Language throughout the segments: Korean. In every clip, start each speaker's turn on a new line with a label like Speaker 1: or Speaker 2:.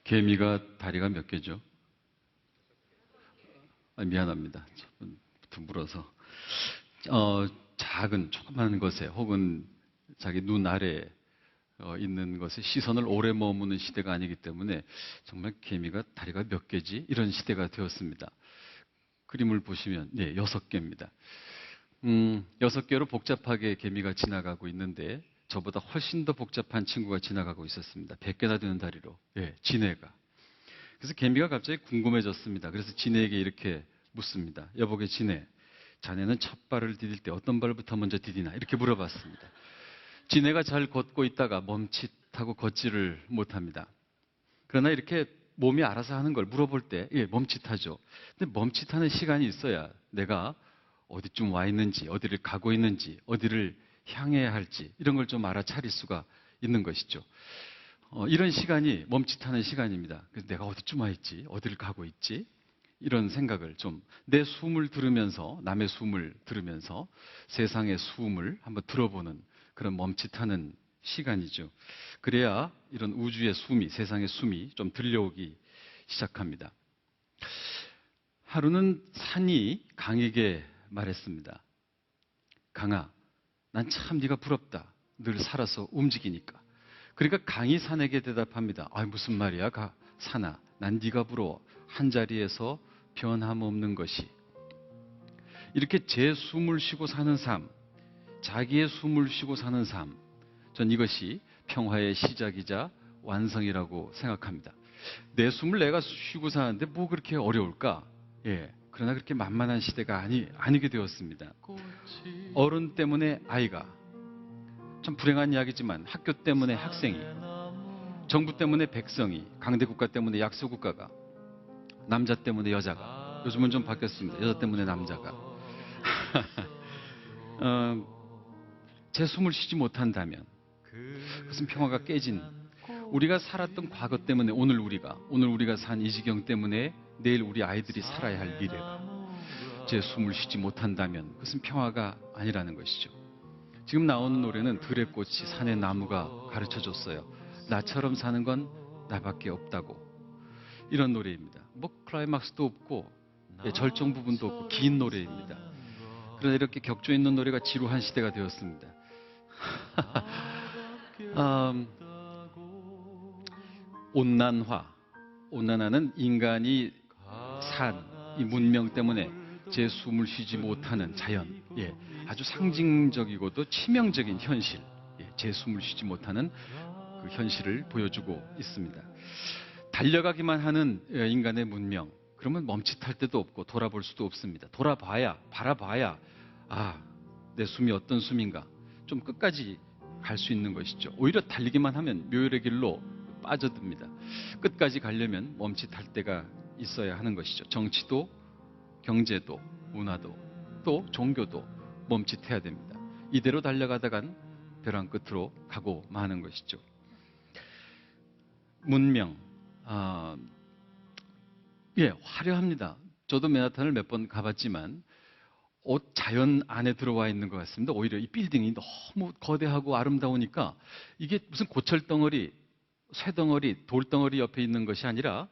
Speaker 1: 개미가 다리가 몇 개죠? 미안합니다. 부터 물어서. 작은 조그만 것에 혹은 자기 눈 아래에 있는 것에 시선을 오래 머무는 시대가 아니기 때문에 정말 개미가 다리가 몇 개지? 이런 시대가 되었습니다. 그림을 보시면, 네, 6개입니다. 6개로 복잡하게 개미가 지나가고 있는데 저보다 훨씬 더 복잡한 친구가 지나가고 있었습니다. 100개나 되는 다리로. 예, 지네가. 그래서 개미가 갑자기 궁금해졌습니다. 그래서 지네에게 이렇게 묻습니다. 여보게 지네, 자네는 첫 발을 디딜 때 어떤 발부터 먼저 디디나? 이렇게 물어봤습니다. 지네가 잘 걷고 있다가 멈칫하고 걷지를 못합니다. 그러나 이렇게 몸이 알아서 하는 걸 물어볼 때, 예, 멈칫하죠. 근데 멈칫하는 시간이 있어야 내가 어디쯤 와 있는지, 어디를 가고 있는지, 어디를 향해야 할지, 이런 걸 좀 알아차릴 수가 있는 것이죠. 이런 시간이 멈칫하는 시간입니다. 그래서 내가 어디쯤 와 있지, 어디를 가고 있지, 이런 생각을 좀, 내 숨을 들으면서, 남의 숨을 들으면서 세상의 숨을 한번 들어보는 그런 멈칫하는 시간이죠. 그래야 이런 우주의 숨이, 세상의 숨이 좀 들려오기 시작합니다. 하루는 산이 강에게 말했습니다. 강아, 난 참 네가 부럽다. 늘 살아서 움직이니까. 그러니까 강이 산에게 대답합니다. 아, 무슨 말이야, 산아. 난 네가 부러워. 한 자리에서 변함없는 것이. 이렇게 제 숨을 쉬고 사는 삶, 자기의 숨을 쉬고 사는 삶, 전 이것이 평화의 시작이자 완성이라고 생각합니다. 내 숨을 내가 쉬고 사는데 뭐 그렇게 어려울까? 예. 그러나 그렇게 만만한 시대가 아니게 되었습니다. 어른 때문에 아이가, 참 불행한 이야기지만 학교 때문에 학생이, 정부 때문에 백성이, 강대국가 때문에 약소국가가, 남자 때문에 여자가, 요즘은 좀 바뀌었습니다. 여자 때문에 남자가. 제 숨을 쉬지 못한다면 그것은 평화가 깨진, 우리가 살았던 과거 때문에 오늘 우리가 산 이 지경 때문에 내일 우리 아이들이 살아야 할 미래가, 제 숨을 쉬지 못한다면 그것은 평화가 아니라는 것이죠. 지금 나오는 노래는 들의 꽃이 산의 나무가 가르쳐줬어요. 나처럼 사는 건 나밖에 없다고. 이런 노래입니다. 뭐 클라이막스도 없고, 예, 절정 부분도 없고 긴 노래입니다. 그러나 이렇게 격조 있는 노래가 지루한 시대가 되었습니다. 온난화는 인간이 산 이 문명 때문에 제 숨을 쉬지 못하는 자연, 예, 아주 상징적이고도 치명적인 현실, 예, 제 숨을 쉬지 못하는 그 현실을 보여주고 있습니다. 달려가기만 하는 인간의 문명, 그러면 멈칫할 데도 없고 돌아볼 수도 없습니다. 바라봐야, 아, 내 숨이 어떤 숨인가, 좀 끝까지 갈 수 있는 것이죠. 오히려 달리기만 하면 묘열의 길로 빠져듭니다. 끝까지 가려면 멈칫할 때가 있어야 하는 것이죠. 정치도, 경제도, 문화도, 또 종교도 멈칫해야 됩니다. 이대로 달려가다간 벼랑 끝으로 가고 마는 것이죠. 문명, 예, 화려합니다. 저도 맨하탄을 몇 번 가봤지만 자연 안에 들어와 있는 것 같습니다. 오히려 이 빌딩이 너무 거대하고 아름다우니까 이게 무슨 고철덩어리, 쇠덩어리, 돌덩어리 옆에 있는 것이 아니라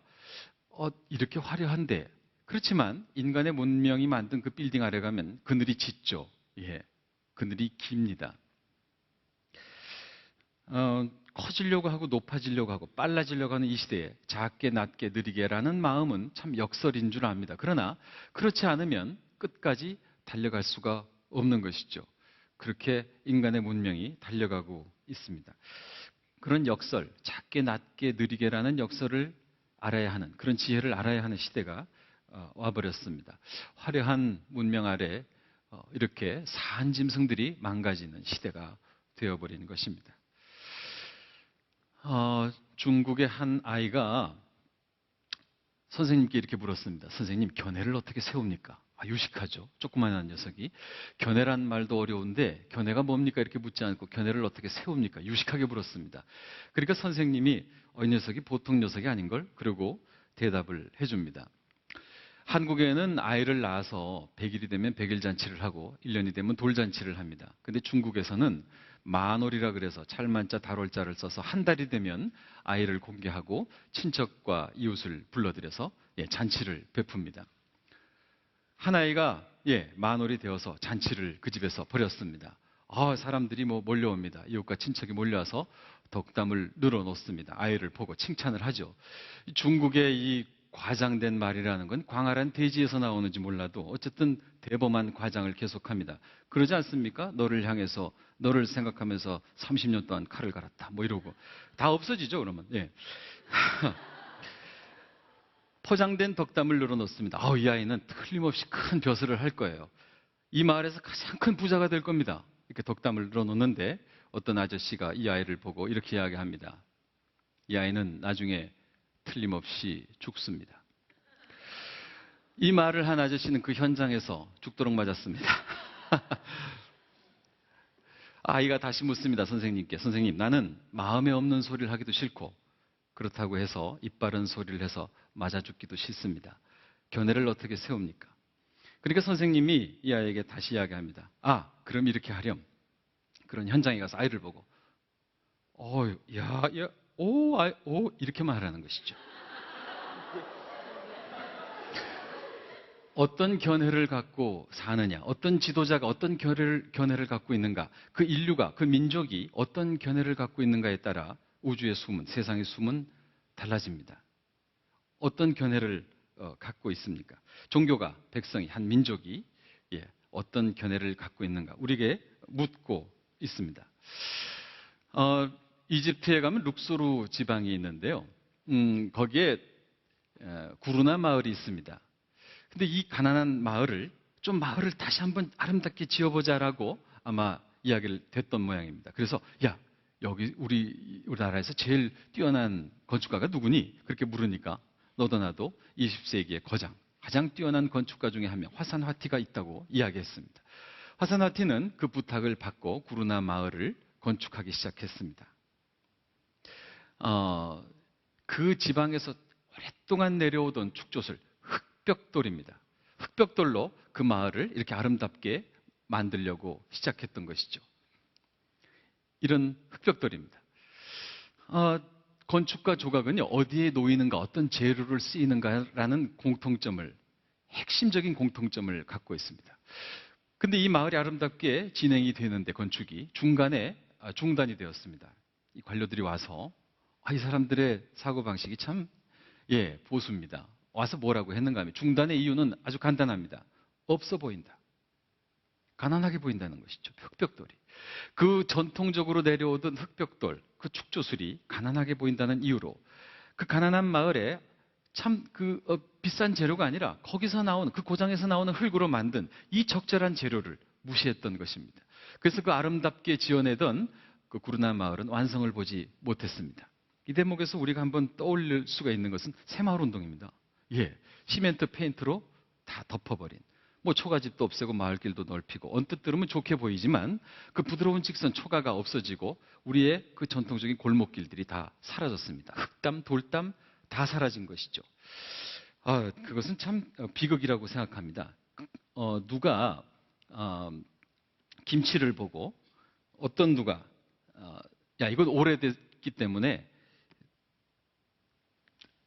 Speaker 1: 이렇게 화려한데, 그렇지만 인간의 문명이 만든 그 빌딩 아래 가면 그늘이 짙죠. 예, 그늘이 깁니다. 커지려고 하고 높아지려고 하고 빨라지려고 하는 이 시대에 작게 낮게 느리게라는 마음은 참 역설인 줄 압니다. 그러나 그렇지 않으면 끝까지 달려갈 수가 없는 것이죠. 그렇게 인간의 문명이 달려가고 있습니다. 그런 역설, 작게 낮게 느리게라는 역설을 알아야 하는, 그런 지혜를 알아야 하는 시대가 와버렸습니다. 화려한 문명 아래 이렇게 사한 짐승들이 망가지는 시대가 되어버린 것입니다. 중국의 한 아이가 선생님께 이렇게 물었습니다. 선생님, 견해를 어떻게 세웁니까? 유식하죠. 조그마한 녀석이. 견해란 말도 어려운데 견해가 뭡니까? 이렇게 묻지 않고 견해를 어떻게 세웁니까? 유식하게 물었습니다. 그러니까 선생님이 이 녀석이 보통 녀석이 아닌걸? 그러고 대답을 해줍니다. 한국에는 아이를 낳아서 100일이 되면 100일 잔치를 하고 1년이 되면 돌잔치를 합니다. 근데 중국에서는 만월이라 그래서 찰만자 달월자를 써서 한 달이 되면 아이를 공개하고 친척과 이웃을 불러들여서 잔치를 베풉니다. 한 아이가 만월이 되어서 잔치를 그 집에서 벌였습니다. 사람들이 몰려옵니다. 이웃과 친척이 몰려와서 덕담을 늘어놓습니다. 아이를 보고 칭찬을 하죠. 중국의 이 과장된 말이라는 건 광활한 대지에서 나오는지 몰라도 어쨌든 대범한 과장을 계속합니다. 그러지 않습니까? 너를 향해서, 너를 생각하면서 30년 동안 칼을 갈았다. 이러고. 다 없어지죠, 그러면. 포장된 덕담을 늘어놓습니다. 이 아이는 틀림없이 큰 벼슬을 할 거예요. 이 마을에서 가장 큰 부자가 될 겁니다. 이렇게 덕담을 늘어놓는데 어떤 아저씨가 이 아이를 보고 이렇게 이야기합니다. 이 아이는 나중에 틀림없이 죽습니다. 이 말을 한 아저씨는 그 현장에서 죽도록 맞았습니다. 아이가 다시 묻습니다. 선생님께. 선생님, 나는 마음에 없는 소리를 하기도 싫고 그렇다고 해서 입 바른 소리를 해서 맞아 죽기도 싫습니다. 견해를 어떻게 세웁니까? 그러니까 선생님이 이 아이에게 다시 이야기합니다. 그럼 이렇게 하렴. 그런 현장에 가서 아이를 보고 이렇게만 하라는 것이죠. 어떤 견해를 갖고 사느냐, 어떤 지도자가 어떤 견해를 갖고 있는가, 그 인류가, 그 민족이 어떤 견해를 갖고 있는가에 따라 우주의 수문, 세상의 수문 달라집니다. 어떤 견해를 갖고 있습니까? 종교가, 백성이, 한 민족이 어떤 견해를 갖고 있는가 우리에게 묻고 있습니다. 이집트에 가면 룩소르 지방이 있는데요. 거기에 구르나 마을이 있습니다. 근데 이 가난한 마을을 다시 한번 아름답게 지어보자라고 아마 이야기를 됐던 모양입니다. 그래서 여기 우리나라에서 제일 뛰어난 건축가가 누구니? 그렇게 물으니까 너도 나도 20세기의 가장 뛰어난 건축가 중에 한 명, 화산화티가 있다고 이야기했습니다. 화산화티는 그 부탁을 받고 구르나 마을을 건축하기 시작했습니다. 그 지방에서 오랫동안 내려오던 축조술, 흑벽돌입니다. 흑벽돌로 그 마을을 이렇게 아름답게 만들려고 시작했던 것이죠. 이런 흑벽돌입니다. 건축과 조각은요, 어디에 놓이는가, 어떤 재료를 쓰이는가라는 핵심적인 공통점을 갖고 있습니다. 근데 이 마을이 아름답게 진행이 되는데 건축이 중간에 중단이 되었습니다. 이 관료들이 와서 이 사람들의 사고방식이 참 보수입니다. 와서 뭐라고 했는가 하면 중단의 이유는 아주 간단합니다. 없어 보인다. 가난하게 보인다는 것이죠. 흑벽돌이. 그 전통적으로 내려오던 흑벽돌, 그 축조술이 가난하게 보인다는 이유로 그 가난한 마을에 참 비싼 재료가 아니라 거기서 나오는, 그 고장에서 나오는 흙으로 만든 이 적절한 재료를 무시했던 것입니다. 그래서 그 아름답게 지어내던 그 구르나 마을은 완성을 보지 못했습니다. 이 대목에서 우리가 한번 떠올릴 수가 있는 것은 새마을 운동입니다. 시멘트 페인트로 다 덮어버린, 초가집도 없애고 마을길도 넓히고, 언뜻 들으면 좋게 보이지만 그 부드러운 직선 초가가 없어지고 우리의 그 전통적인 골목길들이 다 사라졌습니다. 흙담, 돌담 다 사라진 것이죠. 그것은 참 비극이라고 생각합니다. 누가 김치를 보고 누가 이건 오래됐기 때문에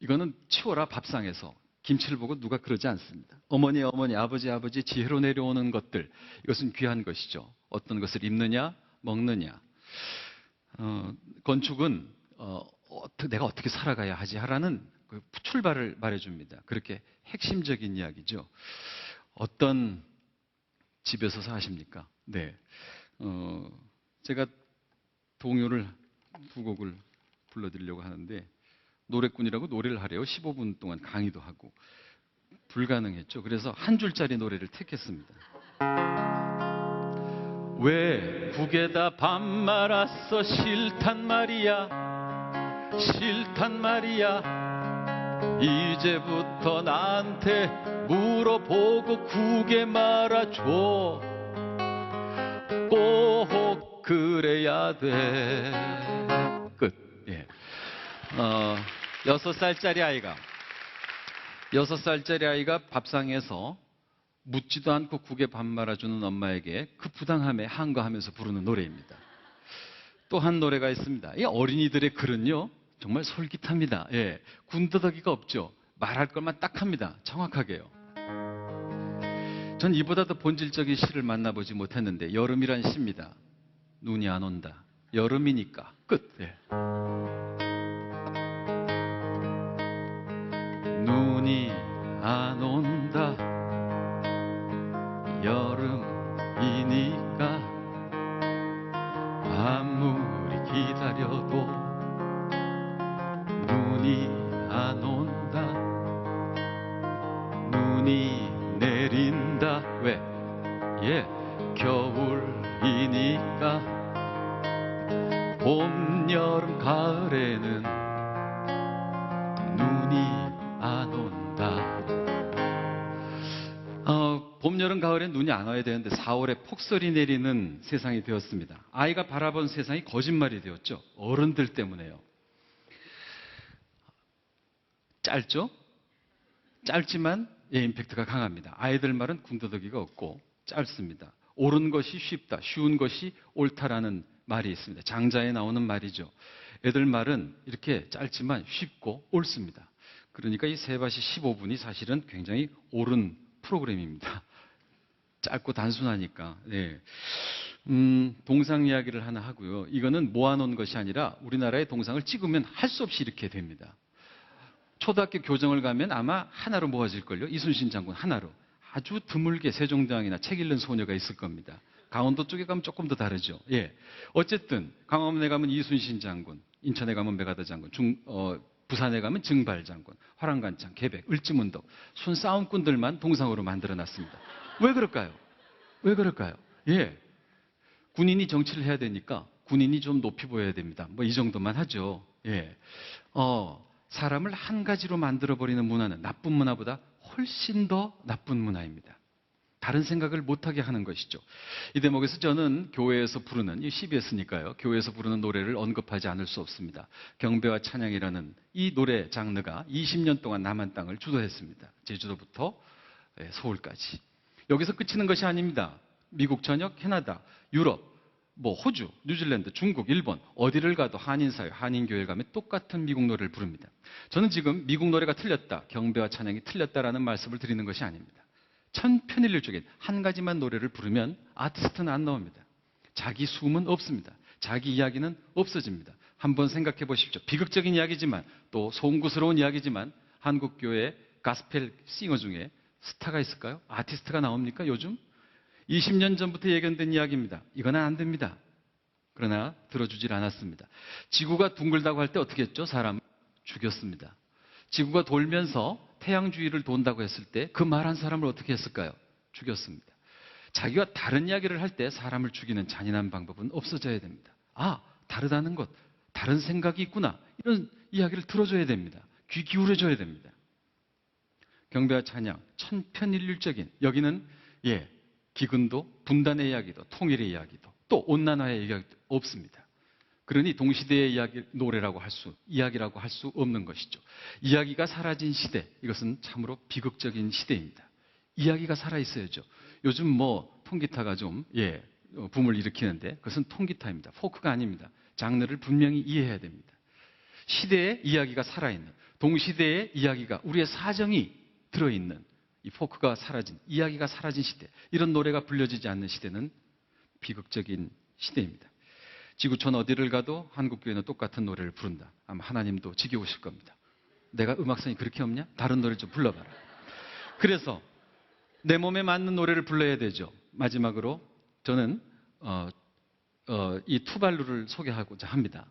Speaker 1: 이거는 치워라 밥상에서, 김치를 보고 누가 그러지 않습니다. 어머니, 아버지 지혜로 내려오는 것들, 이것은 귀한 것이죠. 어떤 것을 입느냐, 먹느냐. 건축은 내가 어떻게 살아가야 하지 하라는 그 출발을 말해줍니다. 그렇게 핵심적인 이야기죠. 어떤 집에서 사십니까? 제가 동요를 두 곡을 불러드리려고 하는데, 노래꾼이라고 노래를 하래요. 15분 동안 강의도 하고. 불가능했죠. 그래서 한 줄짜리 노래를 택했습니다. 왜 북에다 밥 말았어 싫단 말이야, 싫단 말이야. 이제부터 나한테 물어보고 국에 말아줘. 꼭 그래야 돼. 끝. 6살짜리 아이가 밥상에서 묻지도 않고 국에 밥 말아주는 엄마에게 그 부당함에 한가하면서 부르는 노래입니다. 또 한 노래가 있습니다. 이 어린이들의 글은요, 정말 솔깃합니다. 예, 군더더기가 없죠. 말할 것만 딱 합니다. 정확하게요. 전 이보다 더 본질적인 시를 만나보지 못했는데, 여름이란 시입니다. 눈이 안 온다. 여름이니까. 끝. 예. 눈이 안 온다. 여름이니까 아무리 기다려도 눈이 안 온다. 눈이 내린다. 왜? 예, 겨울이니까. 봄, 여름, 가을에는 눈이 안 온다. 봄, 여름, 가을엔 눈이 안 와야 되는데 4월에 폭설이 내리는 세상이 되었습니다. 아이가 바라본 세상이 거짓말이 되었죠. 어른들 때문에요. 짧죠? 짧지만 예, 임팩트가 강합니다. 아이들 말은 군더더기가 없고 짧습니다. 옳은 것이 쉽다, 쉬운 것이 옳다라는 말이 있습니다. 장자에 나오는 말이죠. 애들 말은 이렇게 짧지만 쉽고 옳습니다. 그러니까 이 세바시 15분이 사실은 굉장히 옳은 프로그램입니다. 짧고 단순하니까. 네. 동상 이야기를 하나 하고요. 이거는 모아놓은 것이 아니라 우리나라의 동상을 찍으면 할 수 없이 이렇게 됩니다. 초등학교 교정을 가면 아마 하나로 모아질걸요. 이순신 장군 하나로. 아주 드물게 세종대왕이나 책 읽는 소녀가 있을 겁니다. 강원도 쪽에 가면 조금 더 다르죠. 예. 어쨌든 강원에 가면 이순신 장군, 인천에 가면 메가더 장군, 부산에 가면 증발 장군, 화랑간창, 계백, 을지문덕, 순싸움꾼들만 동상으로 만들어놨습니다. 왜 그럴까요? 왜 그럴까요? 예. 군인이 정치를 해야 되니까 군인이 좀 높이 보여야 됩니다. 뭐 이 정도만 하죠. 예. 사람을 한 가지로 만들어버리는 문화는 나쁜 문화보다 훨씬 더 나쁜 문화입니다. 다른 생각을 못하게 하는 것이죠. 이 대목에서 저는 교회에서 부르는, 이 CBS니까요. 교회에서 부르는 노래를 언급하지 않을 수 없습니다. 경배와 찬양이라는 이 노래 장르가 20년 동안 남한 땅을 주도했습니다. 제주도부터 서울까지. 여기서 그치는 것이 아닙니다. 미국 전역, 캐나다, 유럽, 호주, 뉴질랜드, 중국, 일본 어디를 가도 한인사회, 한인교회를 가면 똑같은 미국 노래를 부릅니다. 저는 지금 미국 노래가 틀렸다, 경배와 찬양이 틀렸다라는 말씀을 드리는 것이 아닙니다. 천편일률적인 한 가지만 노래를 부르면 아티스트는 안 나옵니다. 자기 숨은 없습니다. 자기 이야기는 없어집니다. 한번 생각해 보십시오. 비극적인 이야기지만 또 송구스러운 이야기지만 한국교회 가스펠 싱어 중에 스타가 있을까요? 아티스트가 나옵니까 요즘? 20년 전부터 예견된 이야기입니다. 이거는 안 됩니다. 그러나 들어주질 않았습니다. 지구가 둥글다고 할 때 어떻게 했죠? 사람 죽였습니다. 지구가 돌면서 태양 주위를 돈다고 했을 때 그 말한 사람을 어떻게 했을까요? 죽였습니다. 자기가 다른 이야기를 할 때 사람을 죽이는 잔인한 방법은 없어져야 됩니다. 아, 다르다는 것, 다른 생각이 있구나. 이런 이야기를 들어줘야 됩니다. 귀 기울여줘야 됩니다. 경배와 찬양, 천편일률적인, 여기는 기근도, 분단의 이야기도, 통일의 이야기도, 또 온난화의 이야기도 없습니다. 그러니 동시대의 노래라고 이야기라고 할 수 없는 것이죠. 이야기가 사라진 시대, 이것은 참으로 비극적인 시대입니다. 이야기가 살아있어야죠. 요즘 통기타가 좀, 붐을 일으키는데 그것은 통기타입니다. 포크가 아닙니다. 장르를 분명히 이해해야 됩니다. 시대의 이야기가 살아있는, 동시대의 이야기가, 우리의 사정이 들어있는 이 포크가 사라진, 이야기가 사라진 시대, 이런 노래가 불려지지 않는 시대는 비극적인 시대입니다. 지구촌 어디를 가도 한국교회는 똑같은 노래를 부른다. 아마 하나님도 지겨우실 겁니다. 내가 음악성이 그렇게 없냐? 다른 노래 좀 불러봐라. 그래서 내 몸에 맞는 노래를 불러야 되죠. 마지막으로 저는 이 투발루를 소개하고자 합니다.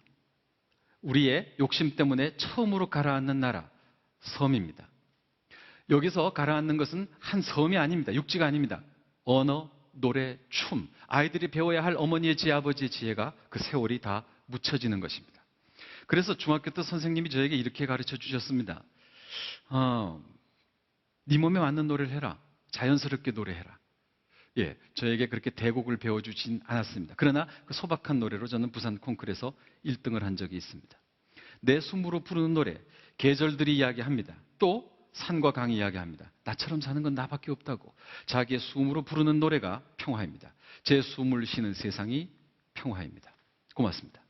Speaker 1: 우리의 욕심 때문에 처음으로 가라앉는 나라, 섬입니다. 여기서 가라앉는 것은 한 섬이 아닙니다. 육지가 아닙니다. 언어, 노래, 춤, 아이들이 배워야 할 어머니의 지혜, 아버지의 지혜가 그 세월이 다 묻혀지는 것입니다. 그래서 중학교 때 선생님이 저에게 이렇게 가르쳐 주셨습니다. 네 몸에 맞는 노래를 해라. 자연스럽게 노래해라. 저에게 그렇게 대곡을 배워주진 않았습니다. 그러나 그 소박한 노래로 저는 부산 콩쿨에서 1등을 한 적이 있습니다. 내 숨으로 부르는 노래, 계절들이 이야기합니다. 또 산과 강이 이야기합니다. 나처럼 사는 건 나밖에 없다고. 자기의 숨으로 부르는 노래가 평화입니다. 제 숨을 쉬는 세상이 평화입니다. 고맙습니다.